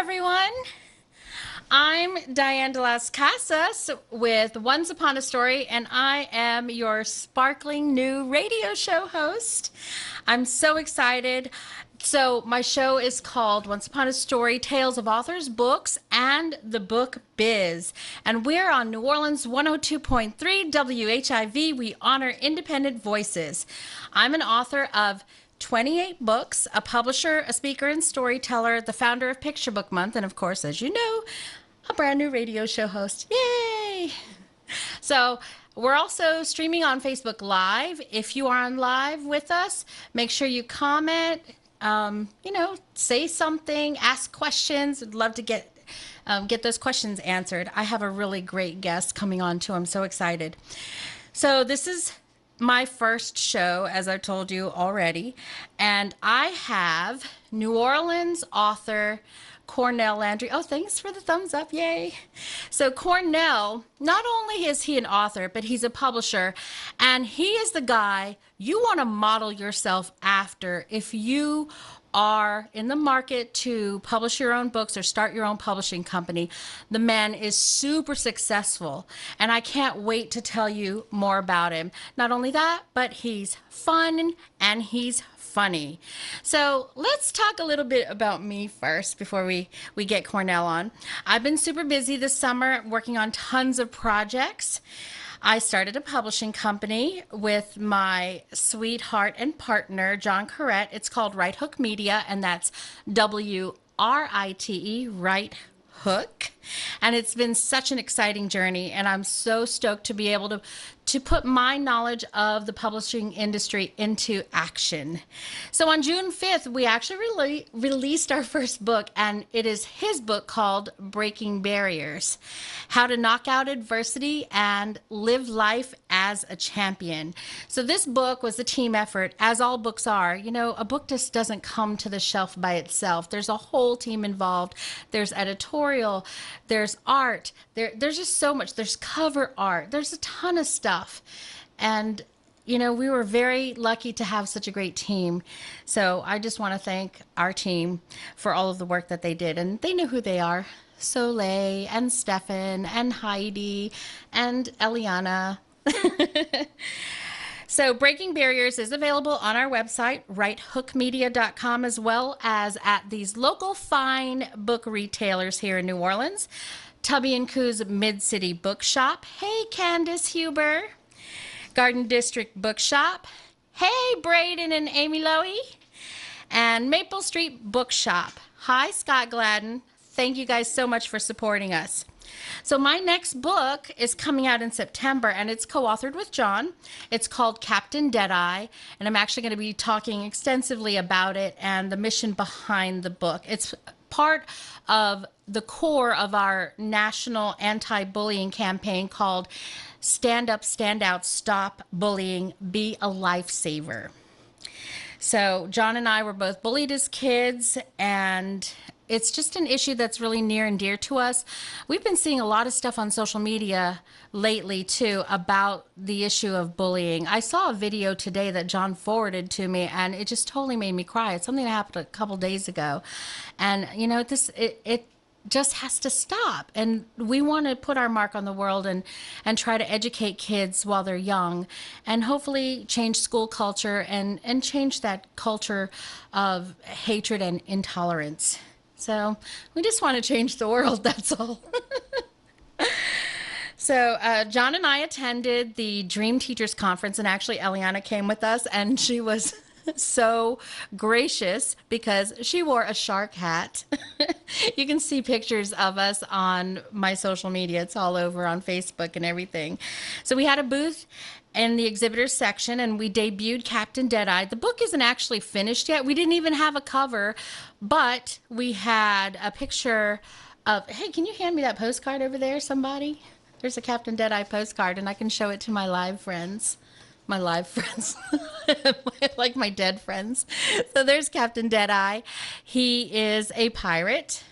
everyone. I'm Dianne de las Casas with Once Upon a Story, and I am your sparkling new radio show host. I'm so excited. So, my show is called Once Upon a Story Tales of Authors, Books, and the Book Biz. And we're on New Orleans 102.3 WHIV. We honor independent voices. I'm an author of 28 books, a publisher, a speaker, and storyteller, the founder of Picture Book Month, and of course, as you know, a brand new radio show host. Yay! So, we're also streaming on Facebook Live. If you are on live with us, make sure you comment, say something, ask questions. I'd love to get those questions answered. I have a really great guest coming on too. I'm so excited. So, this is my first show, as I told you already, and I have New Orleans author Cornell Landry. Oh, thanks for the thumbs up. Yay. So Cornell, not only is he an author, but he's a publisher, and he is the guy you want to model yourself after if you are in the market to publish your own books or start your own publishing company. The man is super successful, and I can't wait to tell you more about him. Not only that, but he's fun and he's funny. So let's talk a little bit about me first before we get Cornell on. I've been super busy this summer working on tons of projects. I started a publishing company with my sweetheart and partner, John Corrett. It's called Right Hook Media, and that's WRITE, Right Hook. And it's been such an exciting journey, and I'm so stoked to be able to put my knowledge of the publishing industry into action. So on June 5th, we actually released our first book, and it is his book called Breaking Barriers: How to Knock Out Adversity and Live Life as a Champion. So this book was a team effort, as all books are. You know, a book just doesn't come to the shelf by itself. There's a whole team involved. There's editorial, there's art, there's just so much. There's cover art, there's a ton of stuff. And we were very lucky to have such a great team. So I just want to thank our team for all of the work that they did. And they know who they are: Soleil and Stefan and Heidi and Eliana. So Breaking Barriers is available on our website, righthookmedia.com, as well as at these local fine book retailers here in New Orleans. Tubby & Coo's Mid-City Bookshop. Hey, Candace Huber. Garden District Bookshop. Hey, Braden and Amy Lowy. And Maple Street Bookshop. Hi, Scott Gladden. Thank you guys so much for supporting us. So my next book is coming out in September, and it's co-authored with John. It's called Captain Deadeye, and I'm actually going to be talking extensively about it and the mission behind the book. It's part of the core of our national anti-bullying campaign called Stand Up, Stand Out, Stop Bullying, Be a Lifesaver. So John and I were both bullied as kids, and it's just an issue that's really near and dear to us. We've been seeing a lot of stuff on social media lately, too, about the issue of bullying. I saw a video today that John forwarded to me, and it just totally made me cry. It's something that happened a couple days ago. And, it just has to stop. And we want to put our mark on the world and try to educate kids while they're young, and hopefully change school culture and change that culture of hatred and intolerance. So we just want to change the world, that's all. So John and I attended the Dream Teachers Conference, and actually Eliana came with us, and she was so gracious because she wore a shark hat. You can see pictures of us on my social media. It's all over on Facebook and everything. So we had a booth in the exhibitors section, and we debuted Captain Deadeye. The book isn't actually finished yet. We didn't even have a cover, but we had a picture of, hey, can you hand me that postcard over there, somebody? There's a Captain Deadeye postcard, and I can show it to my live friends. My live friends, like my dead friends. So there's Captain Deadeye. He is a pirate.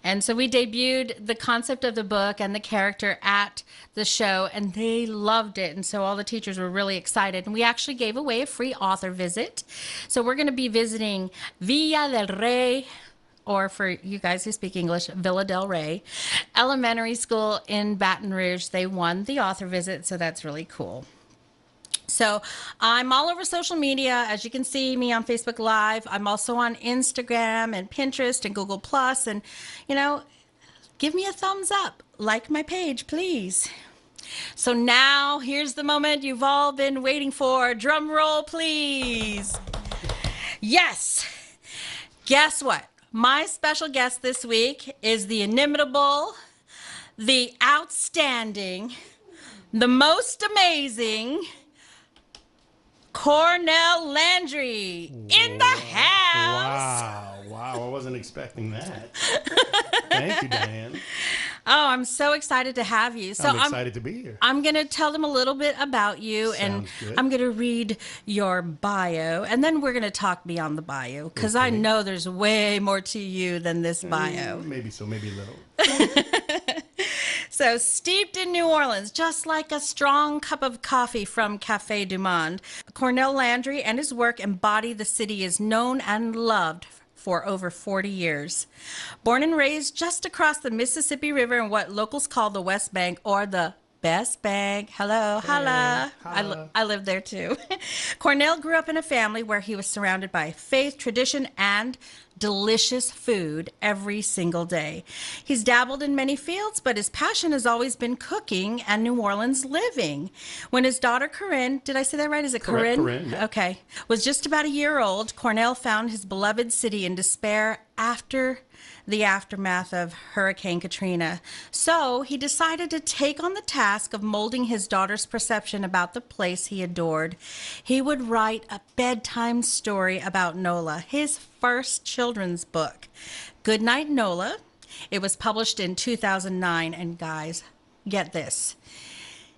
And so we debuted the concept of the book and the character at the show, and they loved it. And so all the teachers were really excited. And we actually gave away a free author visit. So we're going to be visiting Villa del Rey, or for you guys who speak English, Villa Del Rey Elementary School in Baton Rouge. They won the author visit, so that's really cool. So I'm all over social media. As you can see me on Facebook Live. I'm also on Instagram and Pinterest and Google Plus. And, give me a thumbs up. Like my page, please. So now here's the moment you've all been waiting for. Drum roll, please. Yes. Guess what? My special guest this week is the inimitable, the outstanding, the most amazing Cornell Landry in the house. Wow. I wasn't expecting that. Thank you, Dianne. Oh, I'm so excited to have you. So I'm excited to be here. I'm going to tell them a little bit about you. Sounds good. I'm going to read your bio, and then we're going to talk beyond the bio, because I know there's way more to you than this bio. Maybe so, maybe a little. So, steeped in New Orleans, just like a strong cup of coffee from Café du Monde, Cornell Landry and his work embody the city is known and loved for over 40 years. Born and raised just across the Mississippi River in what locals call the West Bank, or the Best Bank. Hello, holla. I live there too. Cornell grew up in a family where he was surrounded by faith, tradition, and delicious food every single day. He's dabbled in many fields, but his passion has always been cooking and New Orleans living. When his daughter Corinne, did I say that right? Is it Correct, Corinne? Corinne, yeah. Okay. Was just about a year old, Cornell found his beloved city in despair after the aftermath of Hurricane Katrina. So he decided to take on the task of molding his daughter's perception about the place he adored. He would write a bedtime story about Nola, his first children's book. Goodnight, Nola. It was published in 2009, and guys, get this.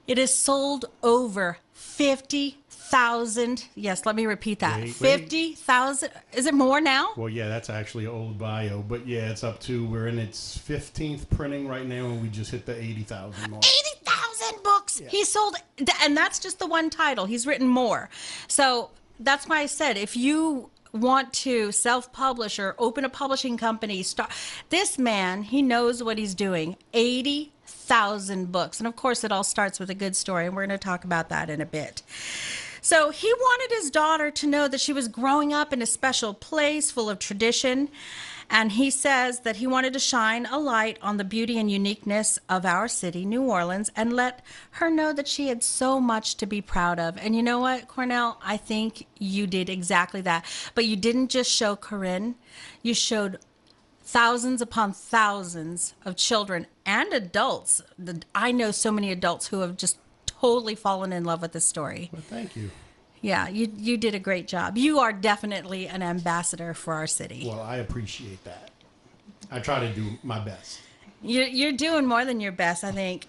It has sold over 50,000. Yes, let me repeat that. 50,000. Is it more now? Well, yeah, that's actually an old bio, but yeah, it's up to, we're in its 15th printing right now, and we just hit the 80,000 mark. 80,000 books. Yeah. He sold, and that's just the one title. He's written more. So that's why I said, if you want to self-publish or open a publishing company, this man, he knows what he's doing. 80,000 books. And of course, it all starts with a good story, and we're going to talk about that in a bit. So he wanted his daughter to know that she was growing up in a special place full of tradition. And he says that he wanted to shine a light on the beauty and uniqueness of our city, New Orleans, and let her know that she had so much to be proud of. And you know what, Cornell? I think you did exactly that. But you didn't just show Corinne. You showed thousands upon thousands of children and adults. I know so many adults who have just totally fallen in love with this story. Well, thank you. Yeah, you did a great job. You are definitely an ambassador for our city. Well, I appreciate that. I try to do my best. You're doing more than your best, I think.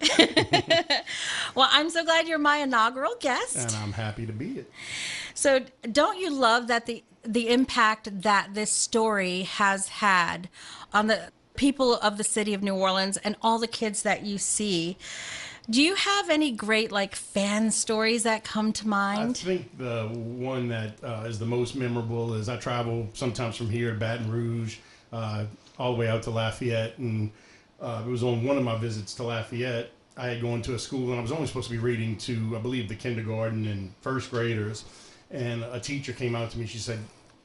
Well, I'm so glad you're my inaugural guest. And I'm happy to be it. So don't you love that the impact that this story has had on the people of the city of New Orleans and all the kids that you see? Do you have any great fan stories that come to mind? I think the one that is the most memorable is I travel sometimes from here to Baton Rouge all the way out to Lafayette, and it was on one of my visits to Lafayette. I had gone to a school, and I was only supposed to be reading to, I believe, the kindergarten and first graders, and a teacher came out to me. She said,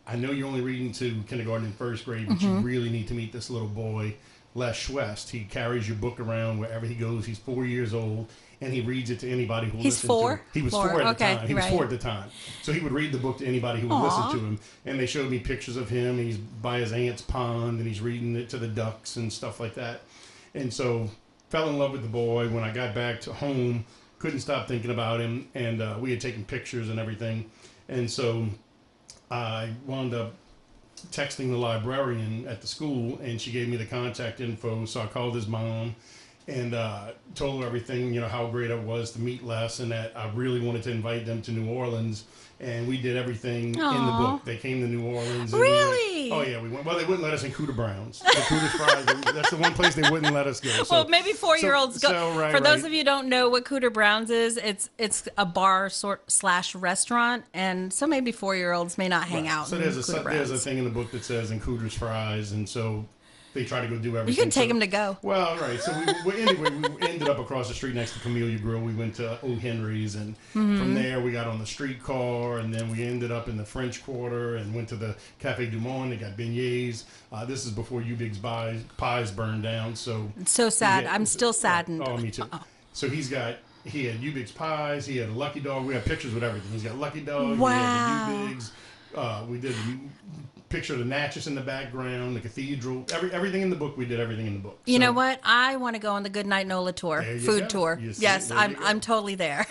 I know you're only reading to kindergarten and first grade, but you really need to meet this little boy, Les West. He carries your book around wherever he goes. He's 4 years old, and he reads it to anybody who listens to him. He was four at the time. He was 4 at the time. So he would read the book to anybody who would listen to him. And they showed me pictures of him. He's by his aunt's pond, and he's reading it to the ducks and stuff like that. And so fell in love with the boy. When I got back to home, couldn't stop thinking about him. And we had taken pictures and everything. And so I wound up texting the librarian at the school, and she gave me the contact info. So I called his mom, and told her everything, how great it was to meet Les, and that I really wanted to invite them to New Orleans. And we did everything in the book. They came to New Orleans. And Really? We went, oh, yeah, we went. Well, they wouldn't let us in Cooter Brown's. The Cooter's Fries, that's the one place they wouldn't let us go. So, well, maybe 4-year-olds go. Right, For those of you who don't know what Cooter Brown's is, it's a bar / restaurant, and so maybe 4-year-olds may not hang out. So there's a thing in the book that says in Cooter's Fries, and so they try to go do everything. You can take them to go. Well, right. So anyway, we ended up across the street next to Camellia Grill. We went to O. Henry's, and from there we got on the streetcar, and then we ended up in the French Quarter and went to the Cafe Du Monde. They got beignets. This is before U-Big's pies burned down. So it's so sad. I'm still saddened. Oh, me too. So he had U-Big's pies. He had a Lucky Dog. We have pictures with everything. He's got Lucky Dog. Wow. He had the U-Bigs. We did picture of the Natchez in the background, the cathedral, everything in the book. We did everything in the book. You know what? I want to go on the Goodnight Nola tour, food tour. Yes, I'm totally there.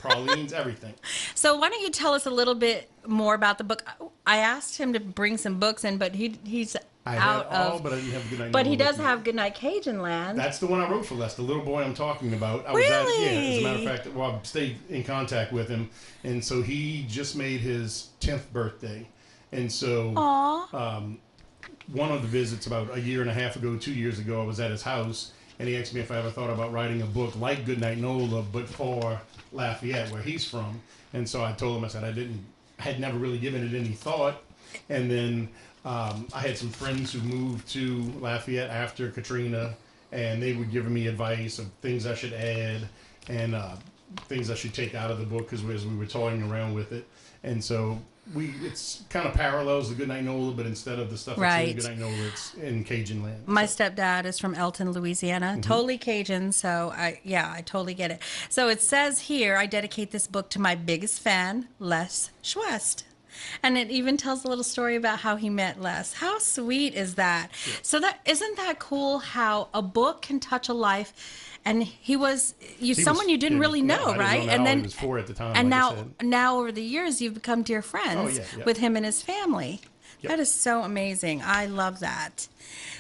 Pralines, everything. So why don't you tell us a little bit more about the book? I asked him to bring some books in, but he's out of. But I didn't have Goodnight Nola. But he does have Goodnight Cajun Land. That's the one I wrote for Les, the little boy I'm talking about. Really? As a matter of fact, I stayed in contact with him, and so he just made his 10th birthday. And so one of the visits about a year and a half ago, 2 years ago, I was at his house, and he asked me if I ever thought about writing a book like Goodnight Nola, but for Lafayette, where he's from. And so I told him, I said I had never really given it any thought. And then I had some friends who moved to Lafayette after Katrina, and they were giving me advice of things I should add and things I should take out of the book as we were toying around with it. And so it's kind of parallels the Goodnight Nola, but instead of the stuff that's in Goodnight Nola, it's in Cajun land. My stepdad is from Elton, Louisiana, totally Cajun, so I totally get it. So it says here, I dedicate this book to my biggest fan, Les Schwest. And it even tells a little story about how he met Les. How sweet is that? Yeah. So isn't that cool how a book can touch a life? And he was someone you didn't really know, right? And then he was 4 at the time. And now over the years, you've become dear friends with him and his family. Yep. That is so amazing. I love that.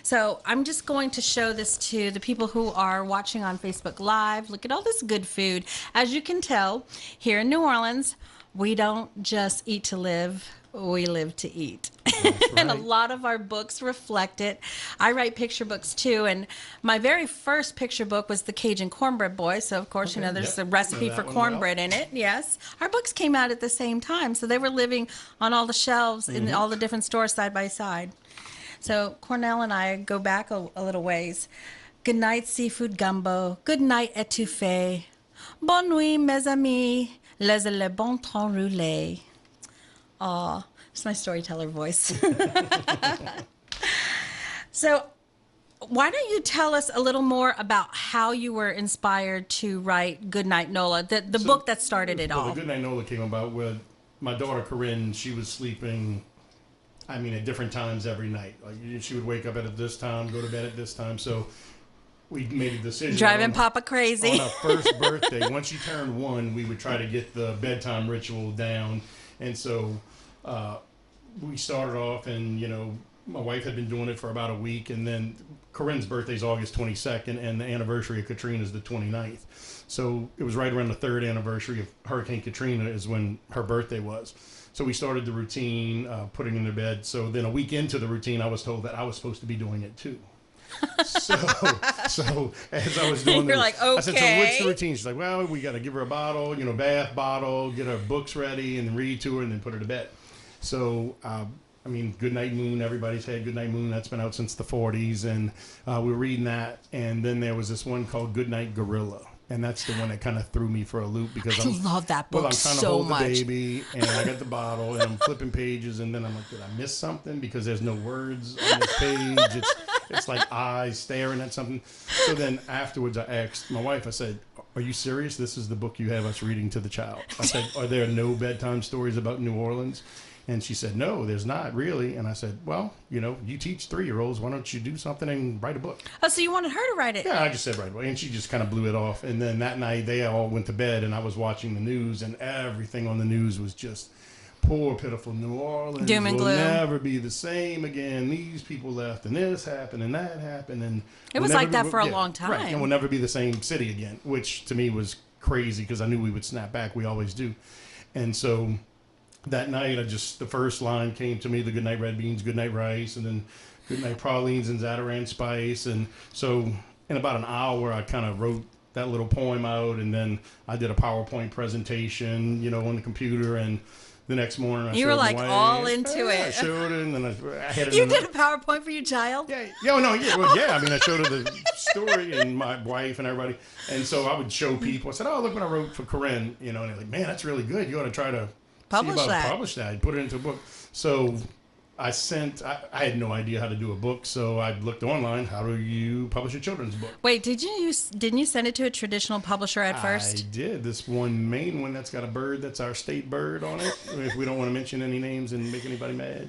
So I'm just going to show this to the people who are watching on Facebook Live. Look at all this good food. As you can tell, here in New Orleans, we don't just eat to live. We live to eat. Right. And a lot of our books reflect it. I write picture books too, and my very first picture book was the Cajun Cornbread Boy. So of course, there's a recipe for cornbread in it. Yes. Our books came out at the same time, so they were living on all the shelves in all the different stores side by side. So Cornell and I go back a little ways. Good night, seafood gumbo. Good night, étouffée. Bonne nuit, mes amis. Les le bon temps roulé. Aw, it's my storyteller voice. So why don't you tell us a little more about how you were inspired to write Goodnight Nola, the book that started it all? The Goodnight Nola came about with my daughter Corinne. She was sleeping, at different times every night. Like she would wake up at this time, go to bed at this time. So we made a decision. Driving Papa crazy. On our first birthday, once she turned 1, we would try to get the bedtime ritual down. And so we started off, and my wife had been doing it for about a week, and then Corinne's birthday is August 22nd, and the anniversary of Katrina is the 29th. So it was right around the 3rd anniversary of Hurricane Katrina is when her birthday was. So we started the routine, putting in their bed. So then a week into the routine, I was told that I was supposed to be doing it too. So as I was doing You're like, okay. I said, so what's the routine? She's like, well, we got to give her a bottle, bath bottle, get her books ready, and read to her, and then put her to bed. So, Goodnight Moon, everybody's had Goodnight Moon. That's been out since the 40s, and we were reading that. And then there was this one called Goodnight Gorilla. And that's the one that kind of threw me for a loop because I love that book I'm trying to so hold much. The baby, and I got the bottle, and I'm flipping pages, and then I'm like, did I miss something? Because there's no words on this page. It's like eyes staring at something. So then afterwards, I asked my wife. I said, "Are you serious? This is the book you have us reading to the child?" I said, "Are there no bedtime stories about New Orleans?" And she said, "No, there's not really." And I said, "Well, you teach 3-year-olds. Why don't you do something and write a book?" Oh, so you wanted her to write it? Yeah, I just said write a book. And she just kind of blew it off. And then that night, they all went to bed, and I was watching the news, and everything on the news was just poor, pitiful New Orleans Doom and will gloom. never be the same again. These people left, and this happened, and that happened, and It we'll was never like that be- for a yeah, long time. right? And we'll never be the same city again, which to me was crazy because I knew we would snap back. We always do, and so that night, the first line came to me: the Goodnight Red Beans, Goodnight Rice, and then Goodnight Pralines and Zatarain Spice, and so in about an hour, I kind of wrote that little poem out, and then I did a PowerPoint presentation, on the computer, and the next morning You were like all into it. I showed it, and then I had it. You did a PowerPoint for your child? Yeah, yeah, no, yeah, well, yeah. I mean, I showed her the story and my wife and everybody, and so I would show people. I said, "Oh, look what I wrote for Corinne," and they're like, "Man, that's really good. You ought to try to Publish that, and put it into a book." So I had no idea how to do a book, so I looked online. How do you publish a children's book? Wait, didn't you send it to a traditional publisher at first? I did. This one main one that's got a bird that's our state bird on it. If we don't want to mention any names and make anybody mad.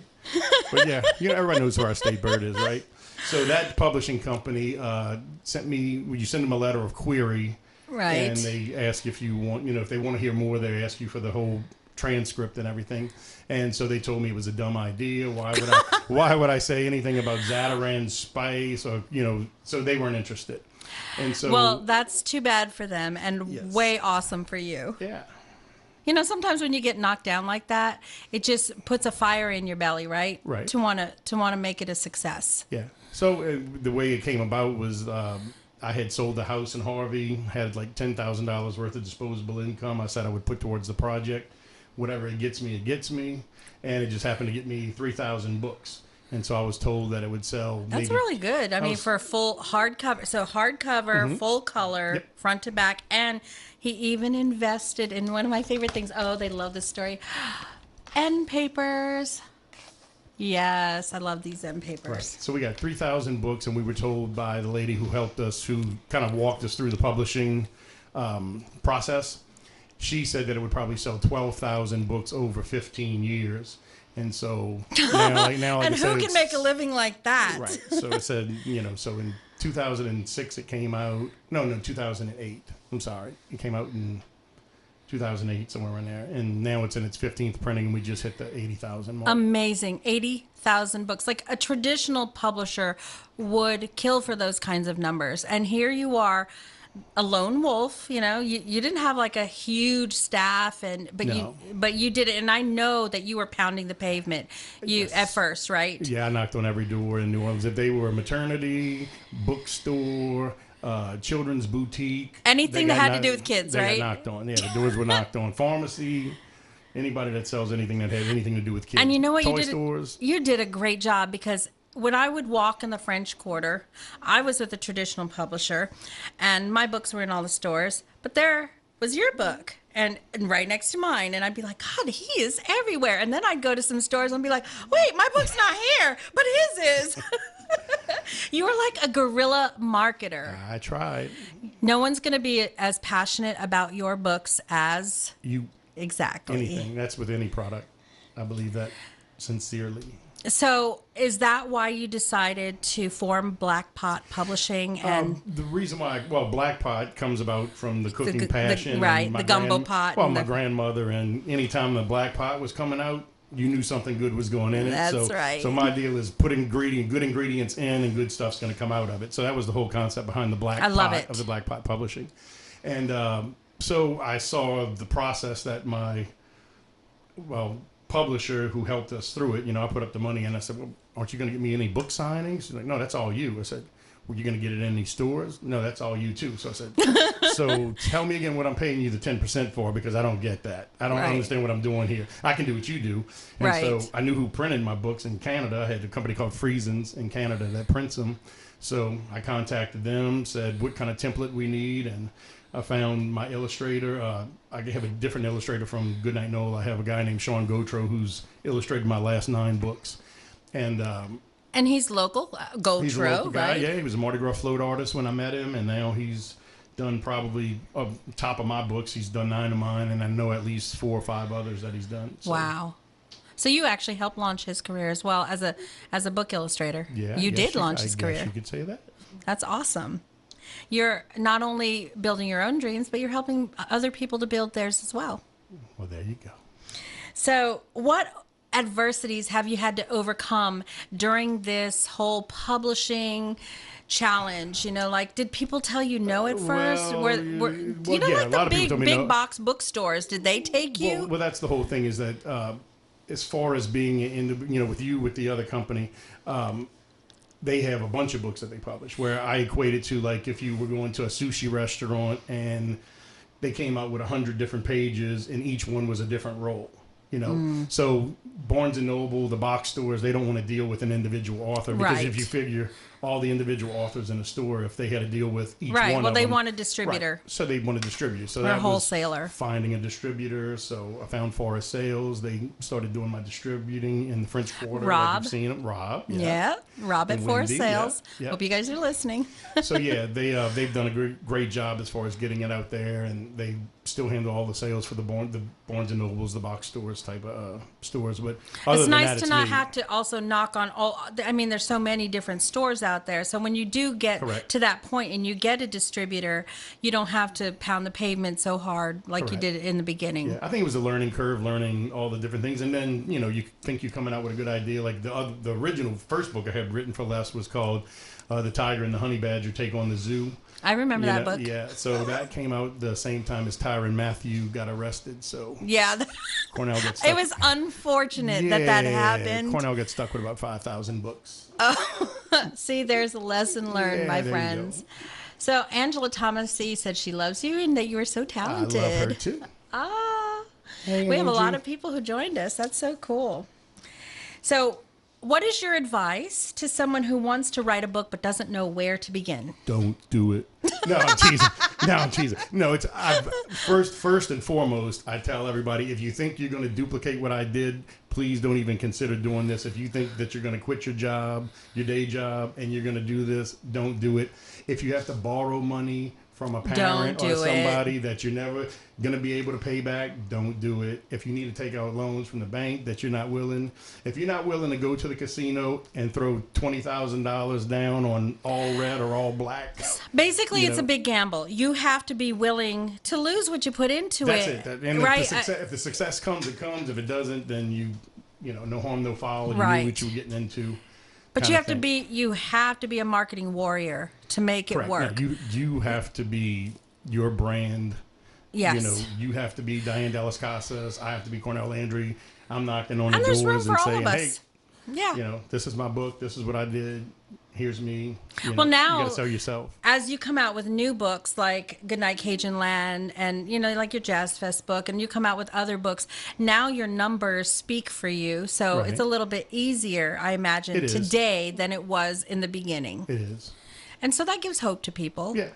But yeah, everybody knows who our state bird is, right? So that publishing company sent me, you send them a letter of query. Right. And they ask if you want, if they want to hear more, they ask you for the whole transcript and everything. And so they told me it was a dumb idea. Why would I say anything about Zatarain Spice or so they weren't interested. And so Well, that's too bad for them and Yes. way awesome for you. yeah. Sometimes when you get knocked down like that, it just puts a fire in your belly, right? Right. To want to make it a success. Yeah. So the way it came about was I had sold the house in Harvey, had like $10,000 worth of disposable income. I said I would put towards the project. Whatever it gets me, it gets me. And it just happened to get me 3,000 books. And so I was told that it would sell. That's maybe, really good. I mean, for a full hardcover. So hardcover, full color, Yep. front to back. And he even invested in one of my favorite things. Oh, they love this story. End papers. Yes, I love these end papers. Right. So we got 3,000 books, and we were told by the lady who helped us, who kind of walked us through the publishing process. She said that it would probably sell 12,000 books over 15 years. And so now like And I said, who can make a living like that? Right. So it said, so in 2006 it came out. No, 2008. I'm sorry. It came out in 2008, somewhere around there. And now it's in its 15th printing, and we just hit the 80,000 mark. Amazing. 80,000 books. Like a traditional publisher would kill for those kinds of numbers. And here you are, a lone wolf, you didn't have like a huge staff No. but you did it. And I know that you were pounding the pavement Yes. at first, right? Yeah, I knocked on every door in New Orleans. If they were a maternity, bookstore, children's boutique. Anything they that got had to do with kids, they right? got knocked on. Yeah, the doors were knocked on. Pharmacy, anybody that sells anything that had anything to do with kids. And you know what? Toy stores. You did a great job, because when I would walk in the French Quarter, I was with a traditional publisher, and my books were in all the stores, but there was your book and right next to mine, and I'd be like, God, he is everywhere. And then I'd go to some stores and be like, wait, my book's not here, but his is. You were like a guerrilla marketer. I tried. No one's going to be as passionate about your books as exactly Anything. That's with any product. I believe that sincerely. So is that why you decided to form Black Pot Publishing? And The reason why, Black Pot comes about from the cooking the- passion. right, and my the gumbo pot Well, and my the- grandmother, and anytime the Black Pot was coming out, you knew something good was going in it. That's so, right. So my deal is putting good ingredients in, and good stuff's going to come out of it. So that was the whole concept behind the Black Pot love it. of the Black Pot Publishing. And so I saw the process that my publisher who helped us through it, I put up the money, and I said, well, aren't you going to get me any book signings? She's like, no, that's all you. I said, were you going to get it in these stores? No, that's all you too. So I said, so tell me again what I'm paying you the 10% for, because I don't get that. I don't Right. understand what I'm doing here. I can do what you do. And Right. so I knew who printed my books in Canada. I had a company called Friesens in Canada that prints them. So I contacted them, said what kind of template we need, and I found my illustrator. I have a different illustrator from Goodnight Noel. I have a guy named Sean Gautreaux who's illustrated my last 9 books. And he's local, he's a local Gautreaux, guy. right? Yeah, he was a Mardi Gras float artist when I met him, and now he's done probably top of my books. He's done 9 of mine, and I know at least 4 or 5 others that he's done. So, Wow. So you actually helped launch his career as well as a book illustrator. Yeah, You I guess did launch I his guess career. you could say that. That's awesome. You're not only building your own dreams, but you're helping other people to build theirs as well. Well, there you go. So, what adversities have you had to overcome during this whole publishing challenge? You know, like, did people tell you no at first? You know, Yeah, a like the lot of people told me big no. box bookstores, did they take you? Well, that's the whole thing is that as far as being with the other company, they have a bunch of books that they publish. Where I equate it to like if you were going to a sushi restaurant and they came out with 100 different pages and each one was a different role. So Barnes and Noble, the box stores, they don't want to deal with an individual author because Right. if you figure all the individual authors in a store, if they had to deal with each Right. one Well, of they them, want a distributor. right. So they want a distributor. So Or a that wholesaler. was finding a distributor. So I found Forest Sales. They started doing my distributing in the French Quarter. Rob. Like you've seen them. Rob. Yeah. Rob at And Forest Wendy, Sales. yeah. Hope you guys are listening. So yeah, they've done a great job as far as getting it out there, and they still handle all the sales for the Barnes and Nobles, the box stores type of stores. But other It's than nice that, to it's not me. have to also knock on all. I mean, there's so many different stores out there. So when you do get Correct. to that point and you get a distributor, you don't have to pound the pavement so hard like you Correct. did in the beginning. Yeah, I think it was a learning curve, learning all the different things, and then you think you're coming out with a good idea. Like the original first book I had written for Les was called "The Tiger and the Honey Badger Take on the Zoo." I remember that book. Yeah, so that came out the same time as Tyron Matthew got arrested. So Yeah. Cornell got stuck. It was unfortunate that happened. Cornell got stuck with about 5,000 books. See, there's a lesson learned, Yeah, my there you friends. go. So Angela Thomasy said she loves you and that you are so I talented. love her too. Ah, Hey, we have a Angie. lot of people who joined us. That's so cool. So, what is your advice to someone who wants to write a book but doesn't know where to begin? Don't do it. No, I'm teasing. No, it's first and foremost. I tell everybody if you think you're going to duplicate what I did, please don't even consider doing this. If you think that you're going to quit your job, your day job, and you're going to do this, don't do it. If you have to borrow money from a parent or somebody that you're never going to be able to pay back, don't do it. If you need to take out loans from the bank that you're not willing, if you're not willing to go to the casino and throw $20,000 down on all red or all black, Basically, it's know. a big gamble. You have to be willing to lose what you put into that's it. it. And right? if the success comes, it comes. If it doesn't, then no harm, no foul. You Right. knew what you were getting into. But kind you of have to thing. you have to be a marketing warrior to make it Correct. work. No, you have to be your brand. Yes. You have to be Dianne Dallas Casas. I have to be Cornell Landry. I'm knocking on the And there's room doors for and all saying, of hey, us. Yeah. this is my book. This is what I did. Here's me. Well, now- you got to sell yourself. As you come out with new books like Goodnight Cajun Land and like your Jazz Fest book, and you come out with other books, now your numbers speak for you. So Right. it's a little bit easier, I imagine, It is. today than it was in the beginning. It is. And so that gives hope to people. Yeah.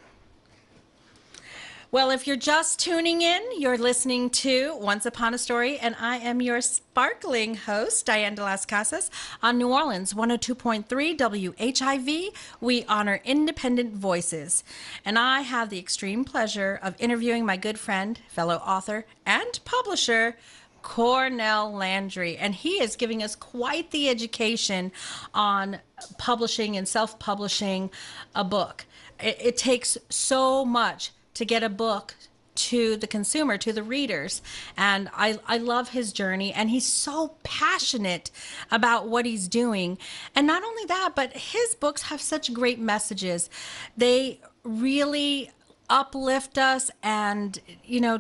Well, if you're just tuning in, you're listening to Once Upon a Story, and I am your sparkling host, Dianne de las Casas, on New Orleans 102.3 WHIV. We honor independent voices. And I have the extreme pleasure of interviewing my good friend, fellow author, and publisher, Cornell Landry. And he is giving us quite the education on publishing and self-publishing a book. It takes so much to get a book to the consumer, to the readers. And I love his journey. And he's so passionate about what he's doing. And not only that, but his books have such great messages. They really uplift us and,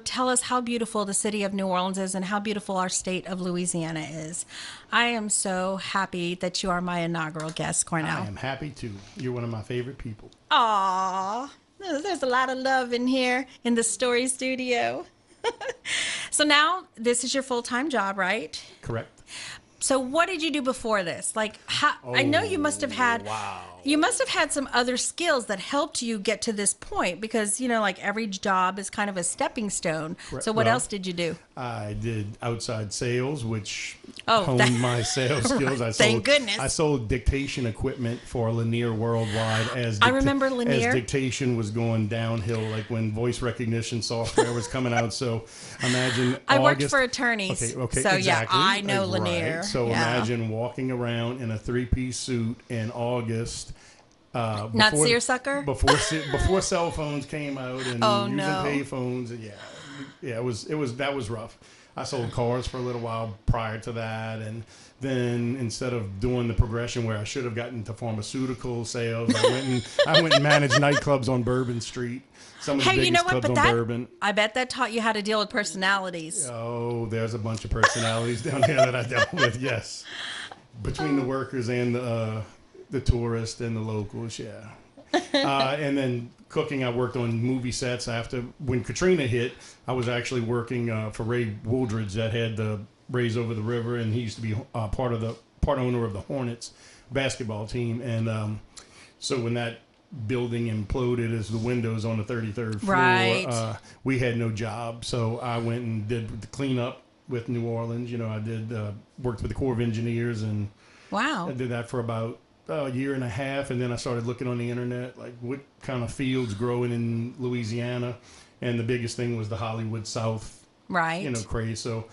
tell us how beautiful the city of New Orleans is and how beautiful our state of Louisiana is. I am so happy that you are my inaugural guest, Cornell. I am happy to. You're one of my favorite people. Aww. There's a lot of love in here in the story studio. So now this is your full-time job, right? Correct. So what did you do before this? Like, I know you must have had, you must have had some other skills that helped you get to this point because, like every job is kind of a stepping stone. So what else did you do? I did outside sales, which Oh, honed my sales skills. Thank goodness. I sold dictation equipment for Lanier Worldwide I remember Lanier. as dictation was going downhill, like when voice recognition software was coming out. So imagine I worked August- for attorneys. Okay, So exactly. yeah, I know Like, Lanier. right. So Yeah. imagine walking around in a three-piece suit in August. Not before- seersucker? before cell phones came out and Oh, using no. payphones. Yeah, that was rough. I sold cars for a little while prior to that, and then instead of doing the progression where I should have gotten into pharmaceutical sales, I went and managed nightclubs on Bourbon Street. Some of the Hey, you biggest know what? clubs But on Bourbon. I bet that taught you how to deal with personalities. Oh, there's a bunch of personalities down there that I dealt with. Yes, between the workers and the tourists and the locals. Yeah. And then cooking, I worked on movie sets. After when Katrina hit, I was actually working for Ray Wooldridge that had the Rays Over the River, and he used to be part owner of the Hornets basketball team. And so when that building imploded as the windows on the 33rd floor, Right. We had no job. So I went and did the cleanup with New Orleans. I did worked with the Corps of Engineers, and Wow. I did that for about a year and a half, and then I started looking on the internet, like what kind of fields growing in Louisiana, and the biggest thing was the Hollywood South, Right. craze. So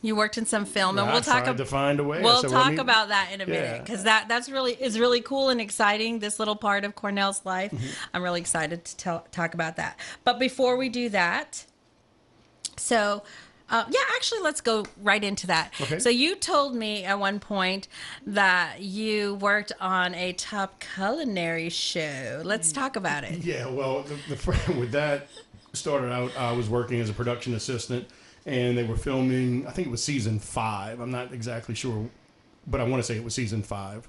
You worked in some film, and I we'll tried talk to find a way. I We'll said, talk about that in a minute, Yeah. because that's really cool and exciting. This little part of Cornell's life, I'm really excited to talk about that. But before we do that, so actually, let's go right into that. Okay. So you told me at one point that you worked on a top culinary show. Let's talk about it. Yeah, well, with that started out, I was working as a production assistant, and they were filming, I think it was season 5. I'm not exactly sure, but I want to say it was season 5.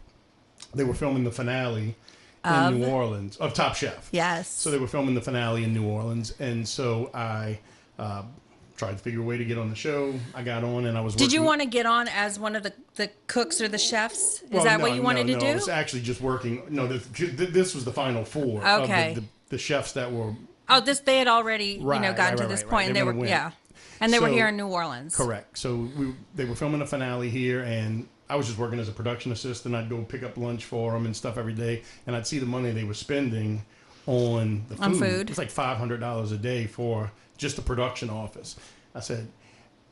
They were filming the finale in New Orleans of Top Chef. Yes. So they were filming the finale in New Orleans, and so I tried to figure a way to get on the show. I got on, and I was working. Did you want to get on as one of the cooks or the chefs? Is that what you wanted to do? I was actually just working. No, this was the final 4 Okay. of the chefs that were. Oh, they had already, Right, gotten to right, this right, point, right. and They they were were, winning. yeah. And they were So- here in New Orleans. Correct. So they were filming the finale here, and I was just working as a production assistant. I'd go pick up lunch for them and stuff every day, and I'd see the money they were spending on the food. On food. It's like $500 a day for just the production office. I said,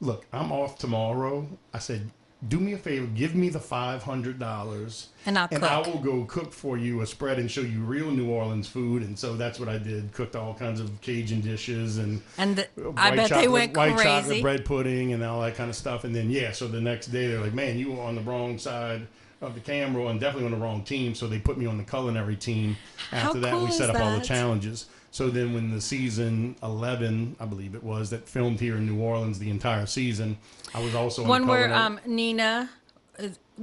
look, I'm off tomorrow. I said, do me a favor, give me the $500, And I'll cook. I will go cook for you a spread and show you real New Orleans food. And so that's what I did. Cooked all kinds of Cajun dishes and I bet they went white chocolate crazy. bread pudding and all that kind of stuff. And then so the next day they're like, man, you were on the wrong side of the camera and definitely on the wrong team. So they put me on the culinary team. How After that, cool we is set up all the that? challenges. So then when the season 11, I believe it was, that filmed here in New Orleans the entire season, I was also on One the where culinary. Nina,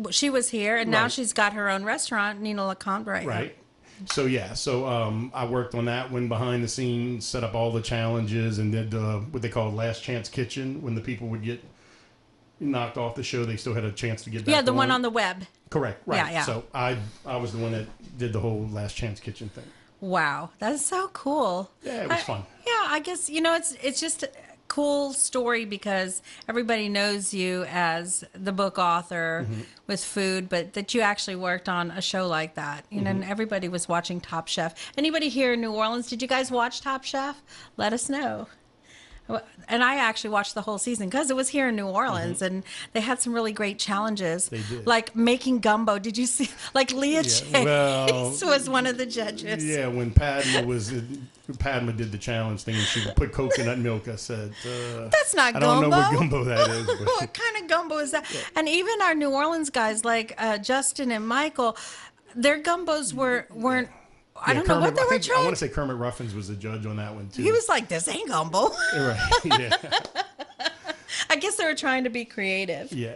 she was here, and now Right. she's got her own restaurant, Nina LeCompte, right? Right. So I worked on that, went behind the scenes, set up all the challenges, and did what they call Last Chance Kitchen. When the people would get knocked off the show, they still had a chance to get back Yeah, the one on on the web. Correct. Right. Yeah, yeah. So I was the one that did the whole Last Chance Kitchen thing. Wow, that's so cool. Yeah, it was fun. Yeah, I guess it's just a cool story because everybody knows you as the book author with food, but that you actually worked on a show like that. And everybody was watching Top Chef. Anybody here in New Orleans, did you guys watch Top Chef? Let us know. And I actually watched the whole season because it was here in New Orleans, and they had some really great challenges. They did. Like making gumbo. Did you see? Like Leah Chase well, was one of the judges. Yeah, when Padma did the challenge thing and she put coconut milk, I said, That's not I gumbo. don't know what gumbo that is. But What kind of gumbo is that? And even our New Orleans guys, like Justin and Michael, their gumbos weren't. I don't know what they were I trying. want to say Kermit Ruffins was the judge on that one too. He was like, "This ain't gumbo." right. Yeah. I guess they were trying to be creative. Yeah.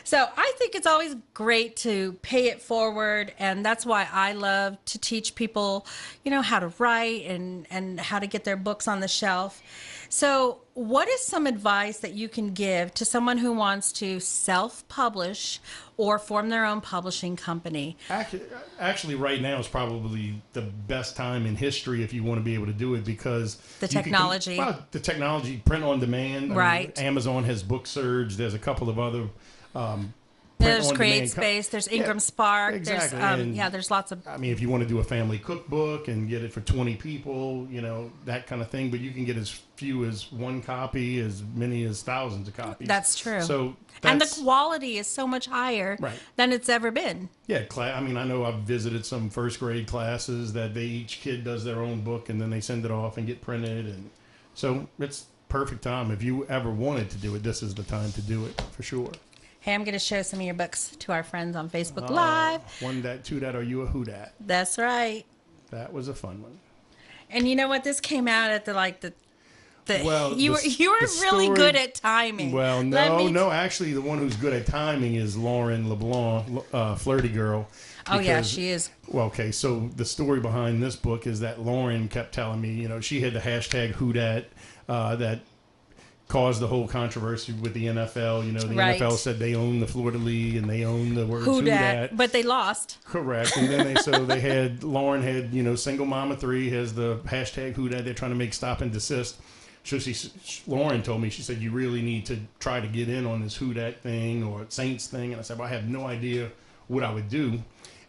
So I think it's always great to pay it forward, and that's why I love to teach people, how to write and how to get their books on the shelf. So what is some advice that you can give to someone who wants to self-publish or form their own publishing company? Actually, right now is probably the best time in history if you want to be able to do it because The you can technology. the technology, print on demand. I mean, Right. Amazon has Book Surge. There's a couple of other. There's print-on-demand Create Space, there's Ingram Spark, exactly. there's there's lots of. I mean, if you want to do a family cookbook and get it for 20 people, that kind of thing, but you can get as few as one copy, as many as thousands of copies. That's true. So And the that's, quality is so much higher Right. than it's ever been. yeah, I mean, I know I've visited some first grade classes that each kid does their own book and then they send it off and get printed, and so perfect time. If you ever wanted to do it, this is the time to do it for sure. Hey, I'm going to show some of your books to our friends on Facebook Live. One dat, two dat, are you a who dat? That's right. That was a fun one. And you know what? This came out at Well, you were really good at timing. Well, no. Actually, the one who's good at timing is Lauren LeBlanc, Flirty Girl. Oh, yeah, she is. Well, okay, so the story behind this book is that Lauren kept telling me, you know, she had the hashtag who dat that caused the whole controversy with the NFL. You know, the NFL said they own the Florida League and they own the words who dat. But they lost. Correct. And then they had, Lauren had, you know, Single Mama 3 has the hashtag who dat. They're trying to make stop and desist. So Lauren told me, she said, you really need to try to get in on this who dat thing or Saints thing. And I said, well, I have no idea what I would do.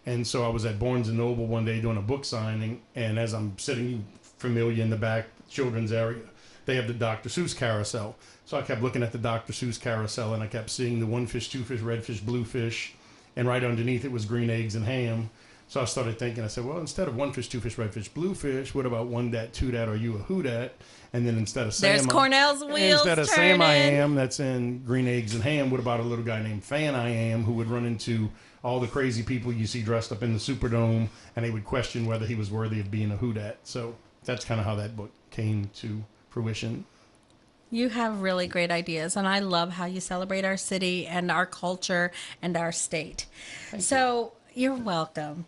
And so I was at Barnes & Noble one day doing a book signing. And as I'm sitting familiar in the back children's area, they have the Dr. Seuss carousel. So I kept looking at the Dr. Seuss carousel, and I kept seeing the one fish, two fish, red fish, blue fish, and right underneath it was green eggs and ham. So I started thinking, I said, well, instead of one fish, two fish, red fish, blue fish, what about one dat, two dat, are you a who dat? And then instead of Sam, there's Cornell's wheels instead of turning. Sam I Am, that's in green eggs and ham, what about a little guy named Fan I Am who would run into all the crazy people you see dressed up in the Superdome, and they would question whether he was worthy of being a who dat. So that's kind of how that book came to fruition. You have really great ideas, and I love how you celebrate our city and our culture and our state. So you're welcome.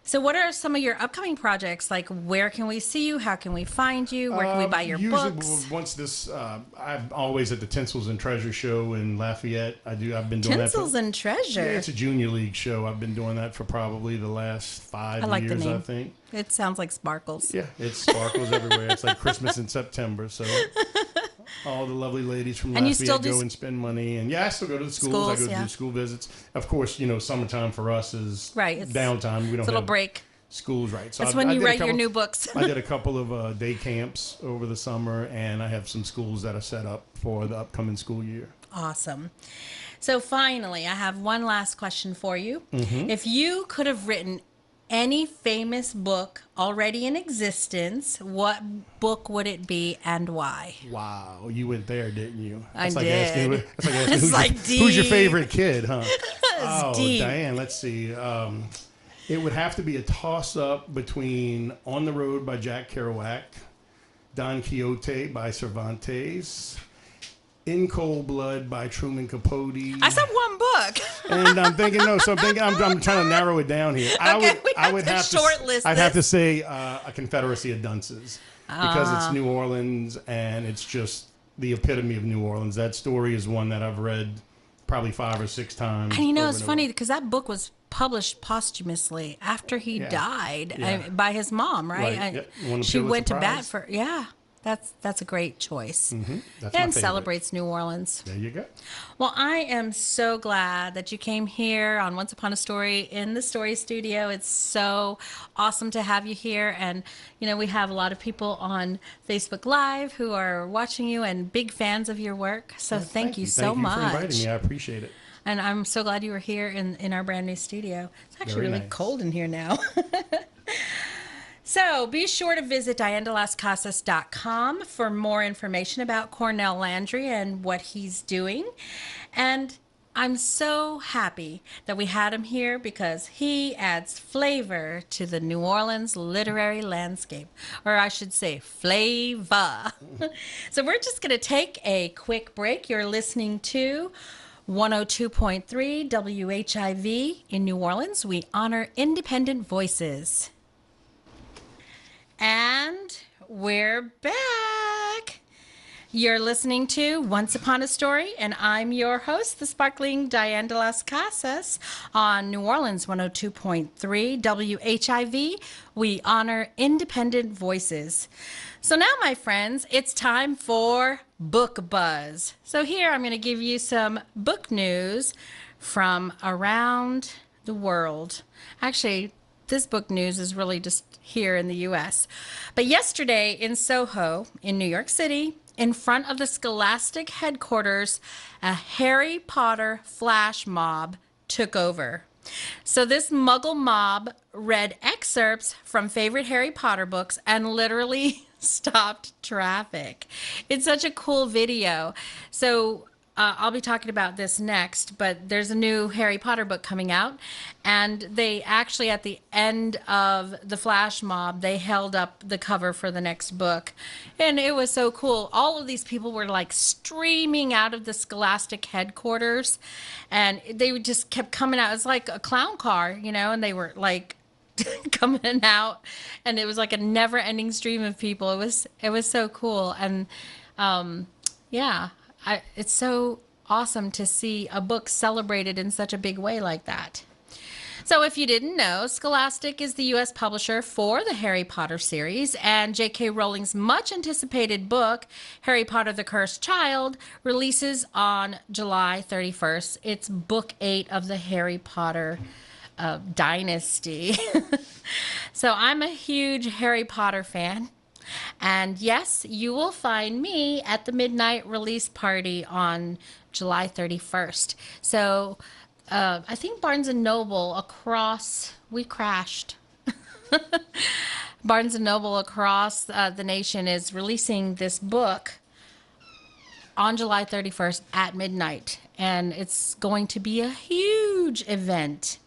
So what are some of your upcoming projects? Like, where can we see you? How can we find you? Where can we buy your books? Usually, once this, I'm always at the Tinsels and Treasure show in Lafayette. I've been doing Tinsels that. And Treasure? Yeah, it's a junior league show. I've been doing that for probably the last 5 like years, the name. I think. It sounds like sparkles. Yeah, it sparkles everywhere. It's like Christmas in September, so all the lovely ladies from Lafayette go and spend money. And yeah, I still go to the schools. I go do school visits. Of course, you know, summertime for us is downtime. We don't have a break. Schools, right. So that's when you write your new books. I did a couple of day camps over the summer, and I have some schools that are set up for the upcoming school year. Awesome. So finally, I have one last question for you. Mm-hmm. If you could have written any famous book already in existence, what book would it be and why? Wow, you went there, didn't you? I did. That's like asking who's your favorite kid, huh? Deep. Dianne, let's see. It would have to be a toss-up between On the Road by Jack Kerouac, Don Quixote by Cervantes, In Cold Blood by Truman Capote. I said one book. And I'm thinking, I'm trying to narrow it down here. Okay, I'd have to say A Confederacy of Dunces, because it's New Orleans and it's just the epitome of New Orleans. That story is one that I've read probably 5 or 6 times. And it's funny because that book was published posthumously after he died by his mom, right? She went to bat for, that's a great choice. Mm-hmm. And celebrates New Orleans. There you go. Well, I am so glad that you came here on Once Upon a Story in the Story Studio. It's so awesome to have you here. And, you know, we have a lot of people on Facebook Live who are watching you and big fans of your work. So thank you so much. Thank you for inviting me. I appreciate it. And I'm so glad you were here in our brand new studio. It's actually really cold in here now. So be sure to visit DianneDeLasCasas.com for more information about Cornell Landry and what he's doing. And I'm so happy that we had him here because he adds flavor to the New Orleans literary landscape, or I should say flavor. So we're just going to take a quick break. You're listening to 102.3 WHIV in New Orleans. We honor independent voices. And we're back. You're listening to Once Upon a Story, and I'm your host, the sparkling Dianne de las Casas on New Orleans 102.3 WHIV. We honor independent voices. So now, my friends, it's time for Book Buzz. So here I'm going to give you some book news from around the world. Actually, this book news is really just here in the U.S. But yesterday in Soho, in New York City, in front of the Scholastic headquarters, a Harry Potter flash mob took over. So this Muggle mob read excerpts from favorite Harry Potter books and literally stopped traffic. It's such a cool video. So I'll be talking about this next, but there's a new Harry Potter book coming out, and they actually, at the end of the flash mob, they held up the cover for the next book, and it was so cool. All of these people were like streaming out of the Scholastic headquarters, and they just kept coming out. It was like a clown car, you know, and they were like coming out, and it was like a never-ending stream of people. It was so cool, and yeah, it's so awesome to see a book celebrated in such a big way like that. So if you didn't know, Scholastic is the U.S. publisher for the Harry Potter series, and J.K. Rowling's much anticipated book, Harry Potter the Cursed Child, releases on July 31st. It's book 8 of the Harry Potter dynasty. So I'm a huge Harry Potter fan. And yes, you will find me at the midnight release party on July 31st. So I think Barnes and Noble we crashed. Barnes and Noble across the nation is releasing this book on July 31st at midnight. And it's going to be a huge event.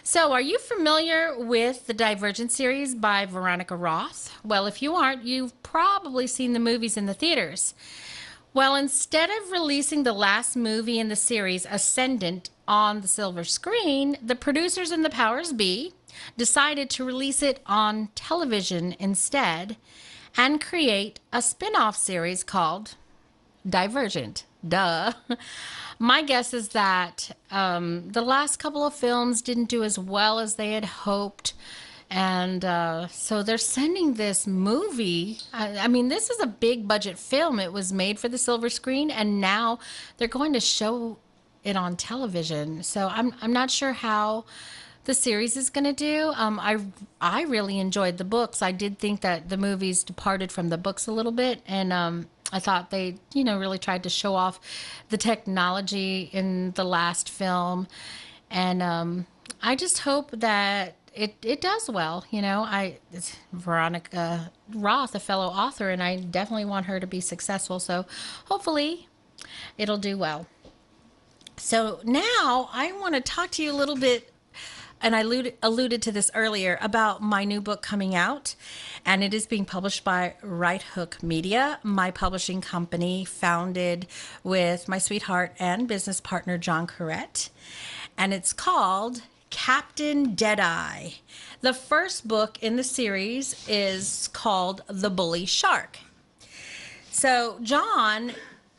So, are you familiar with the Divergent series by Veronica Roth? Well, if you aren't, you've probably seen the movies in the theaters. Well, instead of releasing the last movie in the series, Ascendant, on the silver screen, the producers in the powers be decided to release it on television instead and create a spin-off series called Divergent. Duh. My guess is that the last couple of films didn't do as well as they had hoped. And so they're sending this movie. I mean, this is a big budget film. It was made for the silver screen, and now they're going to show it on television. So I'm not sure how the series is going to do. I really enjoyed the books. I did think that the movies departed from the books a little bit, and I thought they, really tried to show off the technology in the last film. And I just hope that it does well. It's Veronica Roth, a fellow author, and I definitely want her to be successful. So hopefully it'll do well. So now I want to talk to you a little bit, and I alluded to this earlier, about my new book coming out, and it is being published by Right Hook Media, my publishing company, founded with my sweetheart and business partner, John Corrett, and it's called Captain Deadeye. The first book in the series is called The Bully Shark. So John,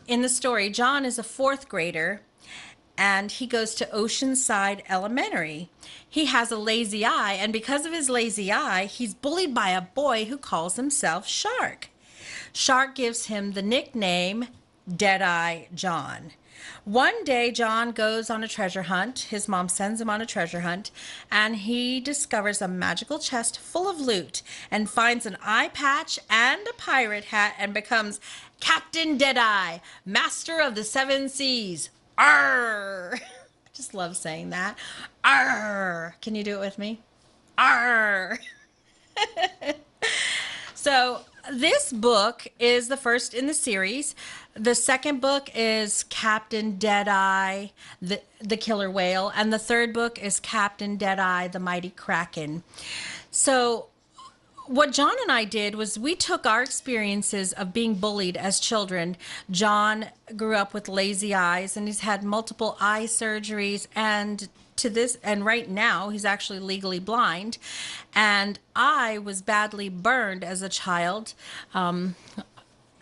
in the story, John is a 4th grader, and he goes to Oceanside Elementary. He has a lazy eye, and because of his lazy eye, he's bullied by a boy who calls himself Shark. Shark gives him the nickname Deadeye John. One day, John goes on a treasure hunt. His mom sends him on a treasure hunt, and he discovers a magical chest full of loot and finds an eye patch and a pirate hat and becomes Captain Deadeye, master of the 7 seas. Arr! I just love saying that. Arr! Can you do it with me? Arr! So this book is the first in the series. The second book is Captain Deadeye, the Killer Whale, and the third book is Captain Deadeye, the Mighty Kraken. So what John and I did was we took our experiences of being bullied as children. John grew up with lazy eyes, and he's had multiple eye surgeries, and right now he's actually legally blind. And I was badly burned as a child.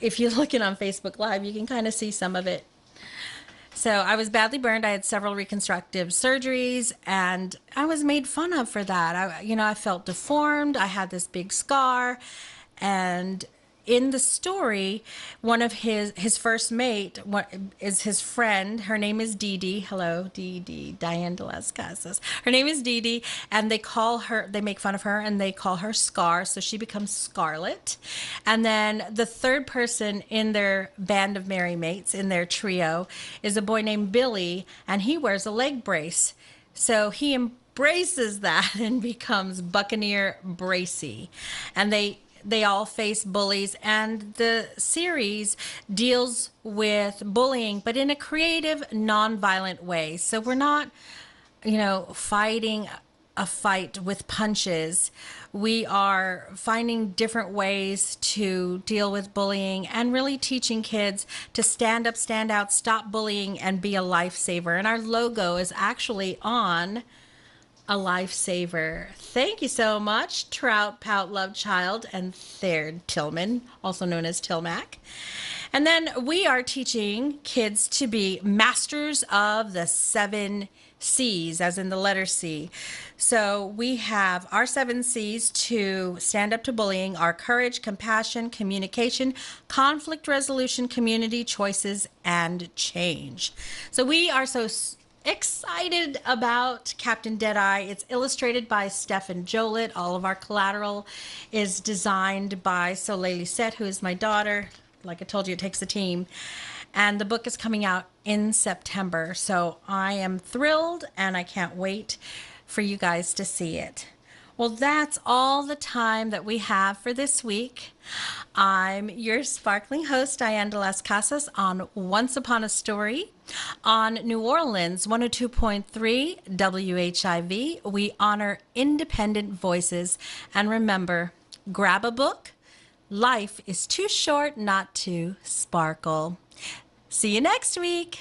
If you're looking on Facebook Live, you can kind of see some of it. So I was badly burned. I had several reconstructive surgeries, and I was made fun of for that. I felt deformed. I had this big scar, and in the story, one of his first mate is his friend. Her name is Dee Dee. Hello, Dee Dee, Dianne de las Casas. Her name is Dee Dee, and they make fun of her, and they call her Scar, so she becomes Scarlet. And then the third person in their band of merry mates, in their trio, is a boy named Billy, and he wears a leg brace. So he embraces that and becomes Buccaneer Bracy. And they all face bullies, and the series deals with bullying, but in a creative, non-violent way. So we're not, fighting a fight with punches. We are finding different ways to deal with bullying and really teaching kids to stand up, stand out, stop bullying, and be a lifesaver. And our logo is actually on a lifesaver. Thank you so much, Trout, Pout, Love Child, and Third Tillman, also known as Tilmac. And then we are teaching kids to be masters of the 7 C's, as in the letter C. So we have our 7 C's to stand up to bullying are courage, compassion, communication, conflict resolution, community, choices, and change. So we are so excited about Captain Deadeye. It's illustrated by Stephen Jolett. All of our collateral is designed by Soleil Lisette, who is my daughter. Like I told you, it takes a team. And the book is coming out in September. So I am thrilled and I can't wait for you guys to see it. Well, that's all the time that we have for this week. I'm your sparkling host, Dianne de las Casas, on Once Upon a Story on New Orleans 102.3 WHIV. We honor independent voices. And remember, grab a book. Life is too short not to sparkle. See you next week.